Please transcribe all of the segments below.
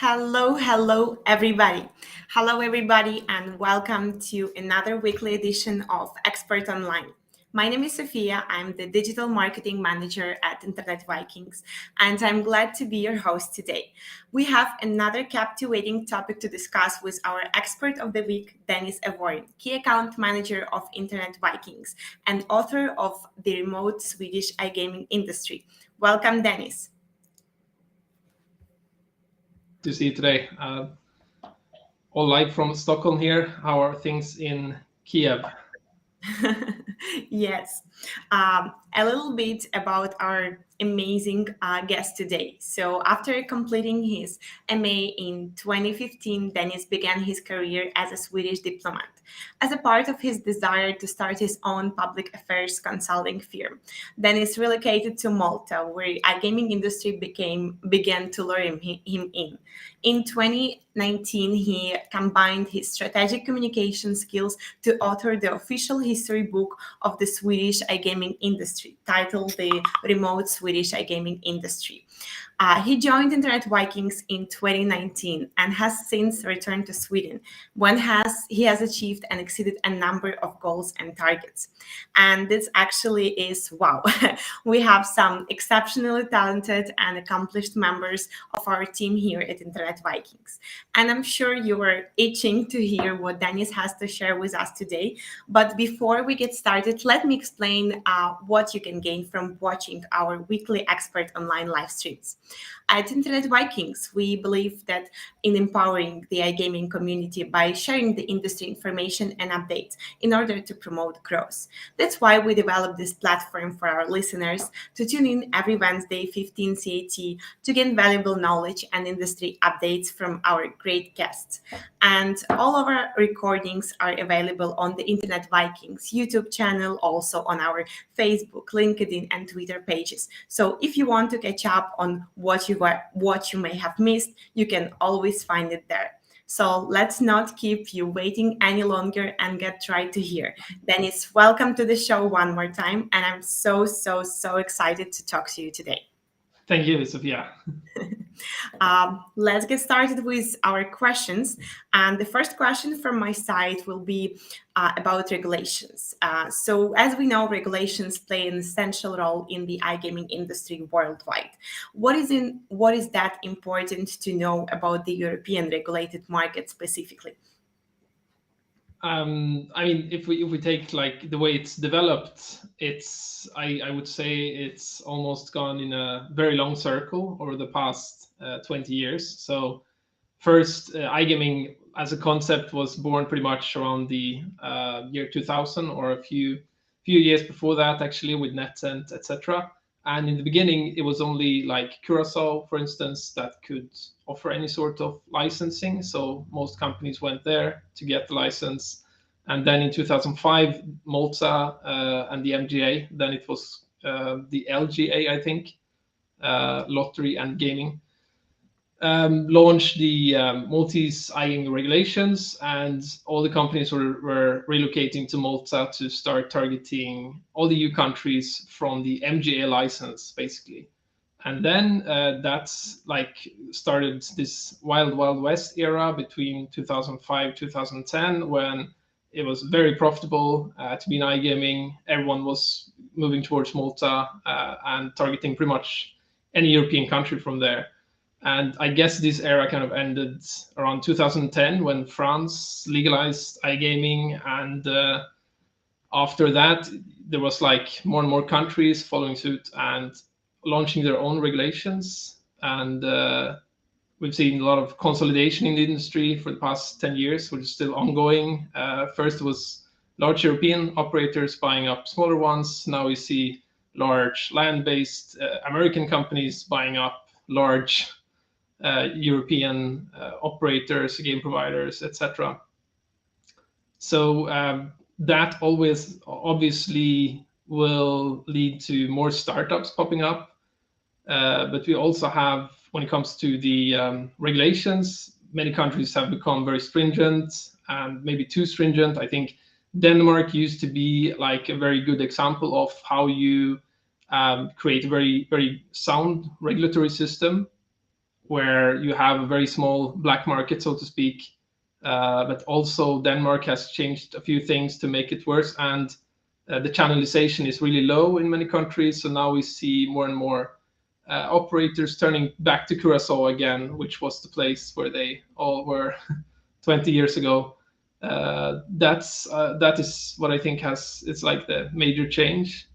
Hello, everybody. Hello, everybody, and welcome to another weekly edition of Expert Online. My name is Sophia. I'm the digital marketing manager at Internet Vikings, and I'm glad to be your host today. We have another captivating topic to discuss with our expert of the week, Dennis Avorin, key account manager of Internet Vikings and author of The Remote Swedish iGaming Industry. Welcome, Dennis. To see you today. All live from Stockholm here. How are things in Kiev? Yes, a little bit about our amazing guest today. So, after completing his MA in 2015, Dennis began his career as a Swedish diplomat as a part of his desire to start his own public affairs consulting firm. Dennis relocated to Malta, where iGaming industry began to lure him in. In 2019, he combined his strategic communication skills to author the official history book of the Swedish iGaming industry, titled The Remote Swedish iGaming Industry. He joined Internet Vikings in 2019 and has since returned to Sweden, when he has achieved and exceeded a number of goals and targets. And this actually is wow. We have some exceptionally talented and accomplished members of our team here at Internet Vikings. And I'm sure you are itching to hear what Dennis has to share with us today. But before we get started, let me explain what you can gain from watching our weekly Expert Online live streams. At Internet Vikings, we believe that in empowering the iGaming community by sharing the industry information and updates in order to promote growth. That's why we developed this platform for our listeners to tune in every Wednesday, 15 CAT, to gain valuable knowledge and industry updates from our great guests. And all of our recordings are available on the Internet Vikings YouTube channel, also on our Facebook, LinkedIn, and Twitter pages. So if you want to catch up on what you may have missed, you can always find it there. So let's not keep you waiting any longer and get right to hear. Dennis, welcome to the show one more time, and I'm so excited to talk to you today. Thank you, Sophia. Let's get started with our questions. And the first question from my side will be about regulations. So, as we know, regulations play an essential role in the iGaming industry worldwide. What is that important to know about the European regulated market specifically? I mean, if we take like the way it's developed, I would say it's almost gone in a very long circle over the past 20 years. So first, iGaming as a concept was born pretty much around the year 2000 or a few years before that, actually, with NetEnt, etc. And in the beginning, it was only like Curacao, for instance, that could offer any sort of licensing. So most companies went there to get the license. And then in 2005, Malta and the MGA, then it was the LGA, I think, Lottery and Gaming, launched the Maltese iGaming regulations, and all the companies were relocating to Malta to start targeting all the EU countries from the MGA license, basically. And then that's like started this wild west era between 2005 2010, when it was very profitable to be in iGaming. Everyone was moving towards Malta and targeting pretty much any European country from there. And I guess this era kind of ended around 2010 when France legalized iGaming, and after that there was like more and more countries following suit and launching their own regulations. And we've seen a lot of consolidation in the industry for the past 10 years, which is still ongoing. First it was large European operators buying up smaller ones. Now we see large land-based American companies buying up large European operators, game providers, etc. So that always obviously will lead to more startups popping up. But we also have, when it comes to the regulations, many countries have become very stringent, and maybe too stringent. I think Denmark used to be like a very good example of how you create a very sound regulatory system. where you have a very small black market, so to speak. But also Denmark has changed a few things to make it worse, and the channelization is really low in many countries. So now we see more and more operators turning back to Curacao again, which was the place where they all were 20 years ago. That is what I think has it's like the major change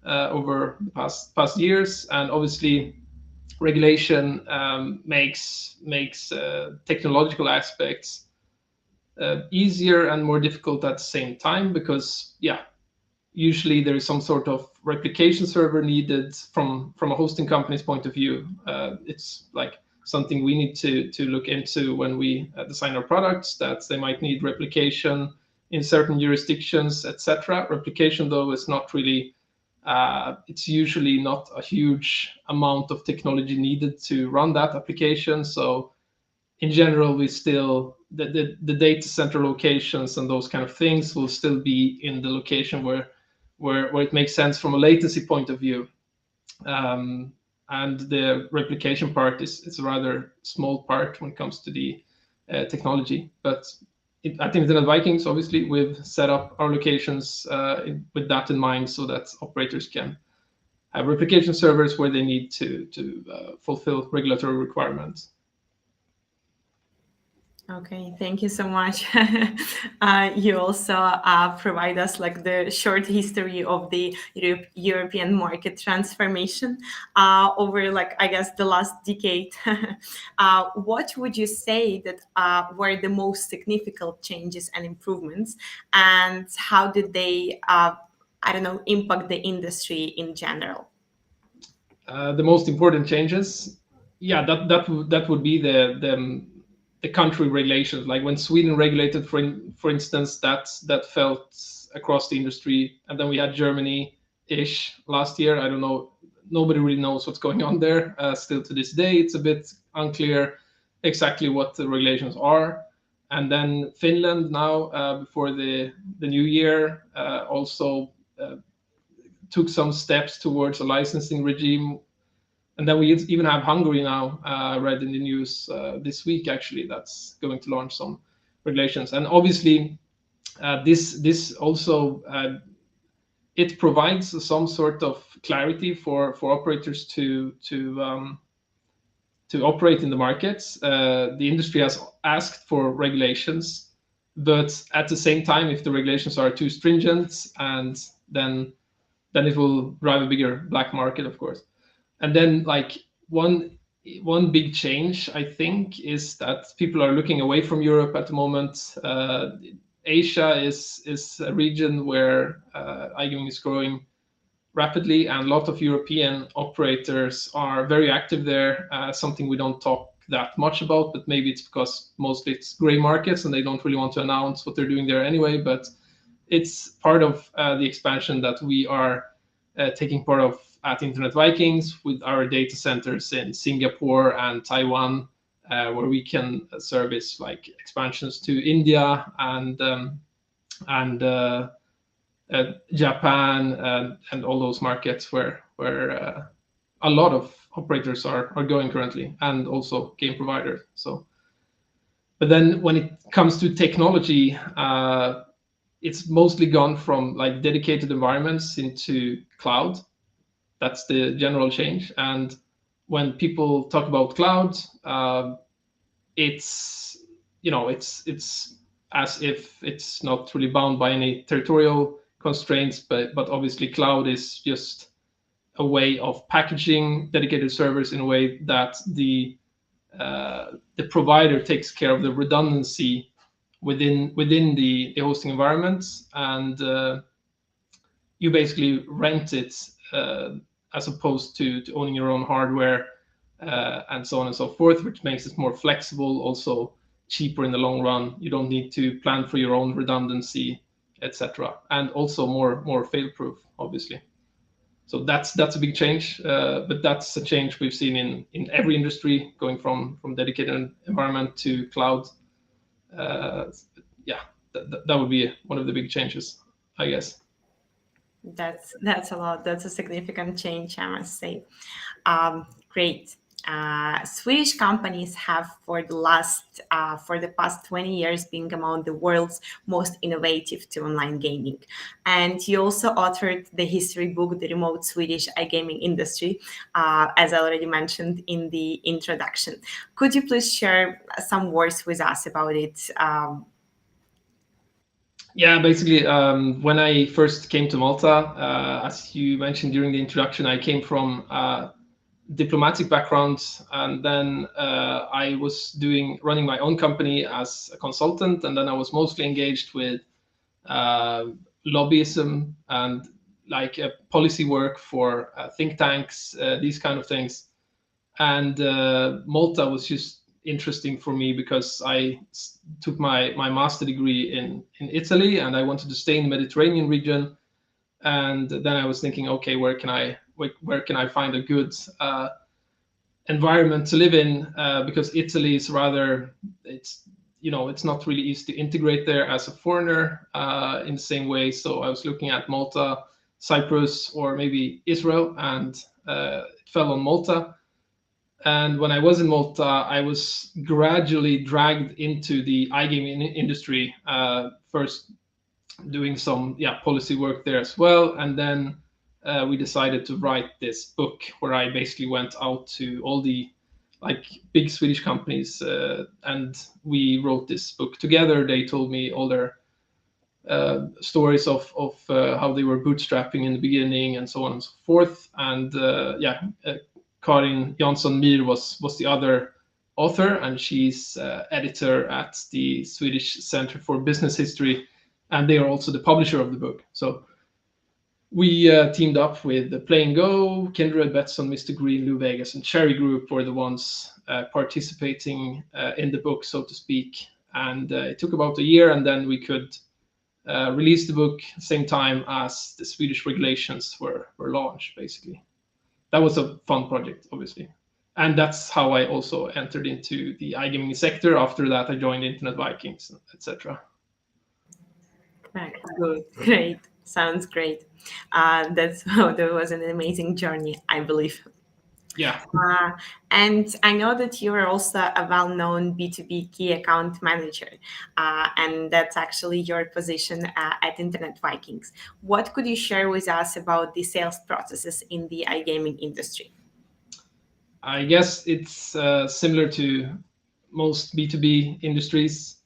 over the past years, and obviously regulation makes technological aspects easier and more difficult at the same time, because yeah, usually there is some sort of replication server needed from a hosting company's point of view. It's like something we need to look into when we design our products, that they might need replication in certain jurisdictions, etc. Replication, though, is not really it's usually not a huge amount of technology needed to run that application. So in general, we still the data center locations and those kind of things will still be in the location where it makes sense from a latency point of view. And the replication part is a rather small part when it comes to the technology. But at Internet Vikings, obviously, we've set up our locations with that in mind, so that operators can have replication servers where they need to fulfill regulatory requirements. Okay, thank you so much. You also provide us like the short history of the European market transformation over like I guess the last decade. What would you say that were the most significant changes and improvements, and how did they, I don't know, impact the industry in general? The most important changes, yeah, that would be the country regulations. Like when Sweden regulated, for instance, that felt across the industry, and then we had Germany-ish last year. I don't know, nobody really knows what's going on there. Still to this day, it's a bit unclear exactly what the regulations are. And then Finland now, before the new year, also took some steps towards a licensing regime. And then we even have Hungary now. I read in the news this week, actually, that's going to launch some regulations. And obviously, this also it provides some sort of clarity for operators to operate in the markets. The industry has asked for regulations, but at the same time, if the regulations are too stringent, and then it will drive a bigger black market, of course. And then like one big change, I think, is that people are looking away from Europe at the moment. Asia is a region where iGaming is growing rapidly, and a lot of European operators are very active there. Something we don't talk that much about, but maybe it's because mostly it's gray markets and they don't really want to announce what they're doing there anyway. But it's part of the expansion that we are taking part of at Internet Vikings with our data centers in Singapore and Taiwan, where we can service like expansions to India and Japan and all those markets where a lot of operators are going currently, and also game providers. So, but then when it comes to technology, it's mostly gone from like dedicated environments into cloud. That's the general change. And when people talk about cloud, it's it's as if it's not really bound by any territorial constraints, but obviously cloud is just a way of packaging dedicated servers in a way that the provider takes care of the redundancy within the hosting environments, and you basically rent it as opposed to owning your own hardware, and so on and so forth, which makes it more flexible, also cheaper in the long run. You don't need to plan for your own redundancy, etc., and also more fail-proof, obviously. So that's a big change, but that's a change we've seen in every industry, going from dedicated environment to cloud. Yeah, that would be one of the big changes, I guess. That's a lot. That's a significant change, I must say. Great. Swedish companies have for the past 20 years been among the world's most innovative to online gaming. And you also authored the history book, The Remote Swedish iGaming Industry, as I already mentioned in the introduction. Could you please share some words with us about it? Yeah, basically, when I first came to Malta, as you mentioned during the introduction, I came from diplomatic background, and then I was running my own company as a consultant, and then I was mostly engaged with uh, lobbyism and like policy work for think tanks, these kind of things. And Malta was just interesting for me because took my master degree in Italy, and I wanted to stay in the Mediterranean region. And then I was thinking, okay, where can I find a good environment to live in? Because Italy is rather it's not really easy to integrate there as a foreigner in the same way. So I was looking at Malta, Cyprus, or maybe Israel, and it fell on Malta. And when I was in Malta, I was gradually dragged into the iGaming industry. First, doing some policy work there as well, and then we decided to write this book where I basically went out to all the like big Swedish companies, and we wrote this book together. They told me all their stories of how they were bootstrapping in the beginning and so on and so forth. And Karin Jansson Myhr was the other author, and she's editor at the Swedish Center for Business History, and they are also the publisher of the book. So we teamed up with Play and Go, Kindred, Betsson, Mr. Green, Lou Vegas, and Cherry Group were the ones participating in the book, so to speak. And it took about a year, and then we could release the book same time as the Swedish regulations were launched, basically. That was a fun project, obviously. And that's how I also entered into the iGaming sector. After that, I joined Internet Vikings, etc. Right, good, great, sounds great. That was an amazing journey, I believe. Yeah. Uh, and I know that you are also a well-known B2B key account manager, and that's actually your position at Internet Vikings. What could you share with us about the sales processes in the iGaming industry? I guess it's similar to most B2B industries.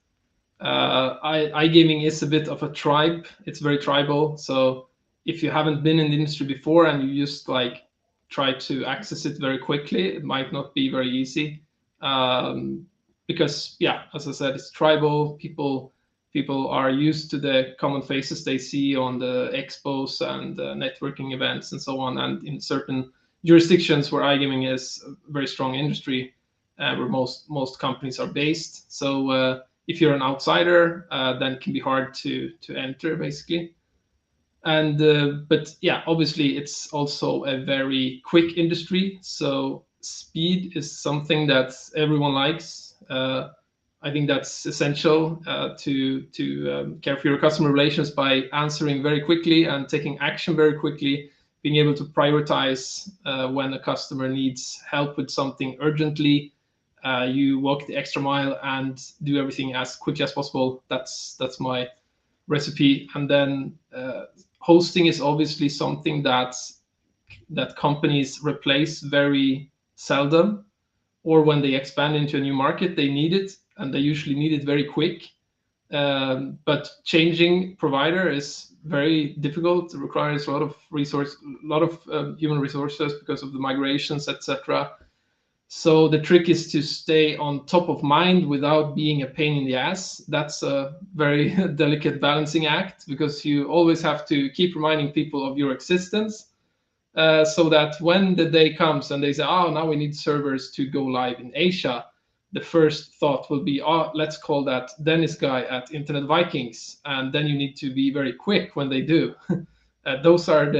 iGaming is a bit of a tribe. It's very tribal. So if you haven't been in the industry before and you just like try to access it very quickly, it might not be very easy. Because yeah, as I said, it's tribal. People are used to the common faces they see on the expos and networking events and so on. And in certain jurisdictions where iGaming is a very strong industry, where most companies are based. So if you're an outsider, then it can be hard to enter, basically. And but yeah, obviously it's also a very quick industry, so speed is something that everyone likes. I think that's essential to care for your customer relations by answering very quickly and taking action very quickly, being able to prioritize when a customer needs help with something urgently. You walk the extra mile and do everything as quickly as possible. That's my recipe. And then hosting is obviously something that companies replace very seldom, or when they expand into a new market, they need it, and they usually need it very quick. But changing provider is very difficult. It requires a lot of human resources because of the migrations, etc. So the trick is to stay on top of mind without being a pain in the ass. That's a very delicate balancing act, because you always have to keep reminding people of your existence, so that when the day comes and they say, oh, now we need servers to go live in Asia, the first thought will be, oh, let's call that Dennis guy at Internet Vikings. And then you need to be very quick when they do. Those are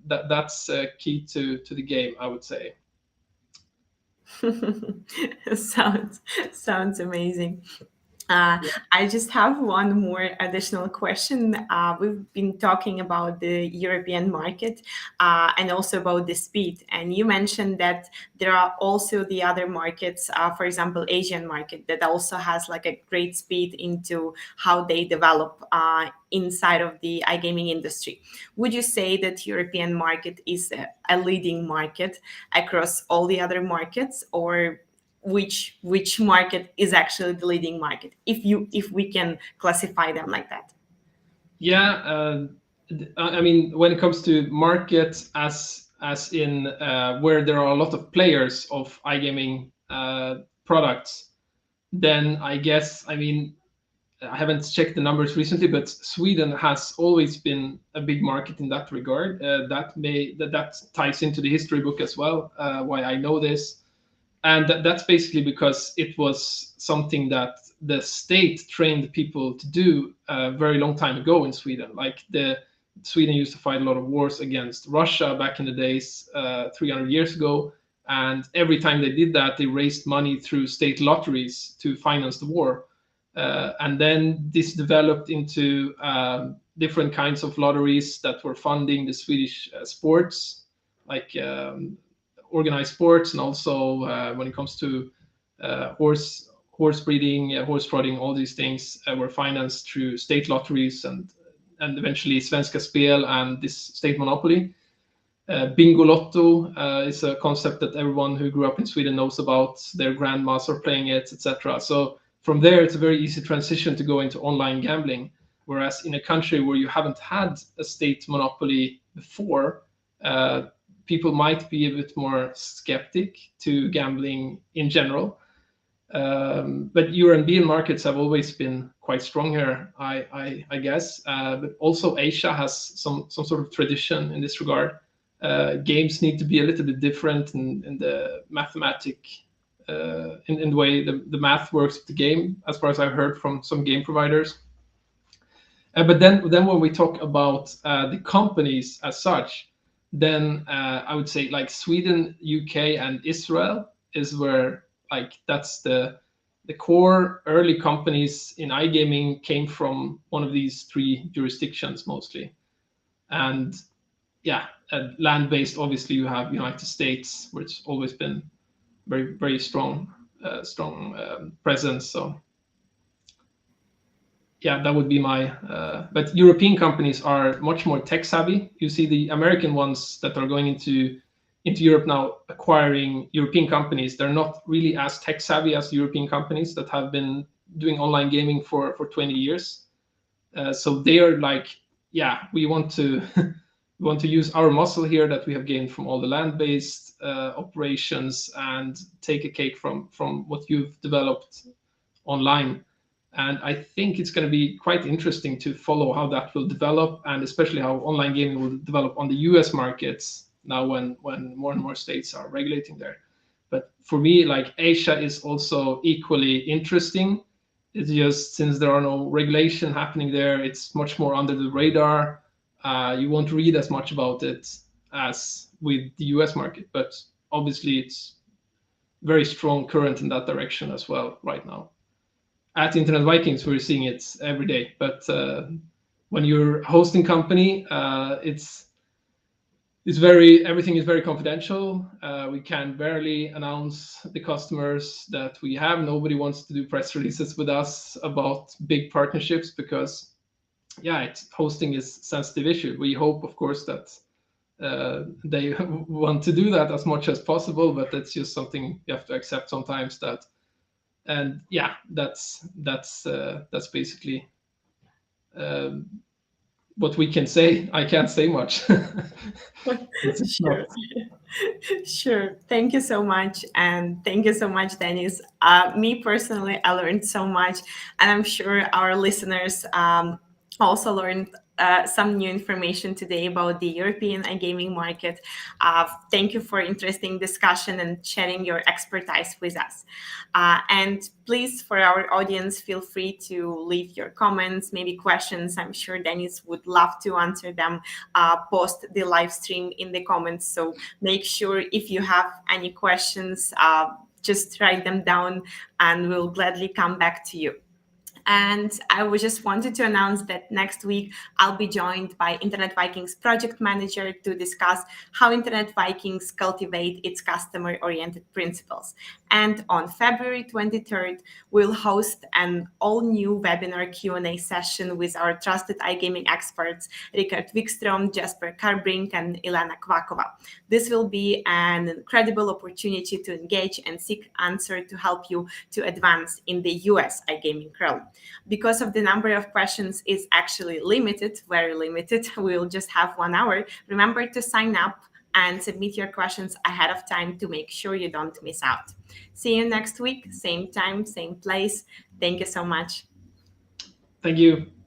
that's key to the game, I would say. sounds sounds amazing. Uh, I just have one more additional question. We've been talking about the European market and also about the speed. And you mentioned that there are also the other markets, for example, Asian market, that also has like a great speed into how they develop inside of the iGaming industry. Would you say that European market is a leading market across all the other markets, or which market is actually the leading market, if we can classify them like that? Yeah, I mean, when it comes to markets, as in where there are a lot of players of iGaming products, then I guess, I mean, I haven't checked the numbers recently, but Sweden has always been a big market in that regard. That ties into the history book as well. Why I know this, and that's basically because it was something that the state trained people to do a very long time ago in Sweden. Like the Sweden used to fight a lot of wars against Russia back in the days, 300 years ago, and every time they did that, they raised money through state lotteries to finance the war. And then this developed into different kinds of lotteries that were funding the Swedish sports, like organized sports, and also when it comes to horse breeding, horse trotting, all these things were financed through state lotteries and eventually Svenska Spel and this state monopoly. Bingolotto is a concept that everyone who grew up in Sweden knows about. Their grandmas are playing it, etc. So from there, it's a very easy transition to go into online gambling. Whereas in a country where you haven't had a state monopoly before, people might be a bit more skeptic to gambling in general. But European markets have always been quite strong here, I guess. But also Asia has some sort of tradition in this regard. Games need to be a little bit different in the mathematic, in the way the math works of the game, as far as I've heard from some game providers. But then when we talk about the companies as such, then I would say like Sweden, UK, and Israel is where, like, that's the core early companies in iGaming came from one of these three jurisdictions mostly. And yeah, land-based, obviously you have United States, where it's always been very strong presence. So yeah, that would be my. But European companies are much more tech savvy. You see the American ones that are going into Europe now, acquiring European companies. They're not really as tech savvy as European companies that have been doing online gaming for 20 years. So they are like, yeah, we want to we want to use our muscle here that we have gained from all the land-based operations and take a cake from what you've developed online. And I think it's going to be quite interesting to follow how that will develop, and especially how online gaming will develop on the US markets now when more and more states are regulating there. But for me, like, Asia is also equally interesting. It's just, since there are no regulation happening there, it's much more under the radar. You won't read as much about it as with the US market, but obviously it's very strong current in that direction as well right now. At Internet Vikings, we're seeing it every day. But when you're a hosting company, everything is very confidential. We can barely announce the customers that we have. Nobody wants to do press releases with us about big partnerships because, yeah, hosting is a sensitive issue. We hope, of course, that they want to do that as much as possible, but that's just something you have to accept sometimes. And yeah, that's basically what we can say. I can't say much. It's Sure. not. Sure. Thank you so much. And thank you so much, Dennis. Me personally, I learned so much. And I'm sure our listeners also learned some new information today about the European iGaming market. Thank you for interesting discussion and sharing your expertise with us. And please, for our audience, feel free to leave your comments, maybe questions. I'm sure Dennis would love to answer them. Post the live stream in the comments. So make sure, if you have any questions, just write them down and we'll gladly come back to you. And I was just wanted to announce that next week I'll be joined by Internet Vikings project manager to discuss how Internet Vikings cultivate its customer-oriented principles. And on February 23rd, we'll host an all-new webinar Q&A session with our trusted iGaming experts, Richard Wikström, Jasper Karbrink, and Ilana Kvakova. This will be an incredible opportunity to engage and seek answer to help you to advance in the US iGaming realm. Because of the number of questions is actually limited, very limited, we'll just have 1 hour. Remember to sign up and submit your questions ahead of time to make sure you don't miss out. See you next week, same time, same place. Thank you so much. Thank you.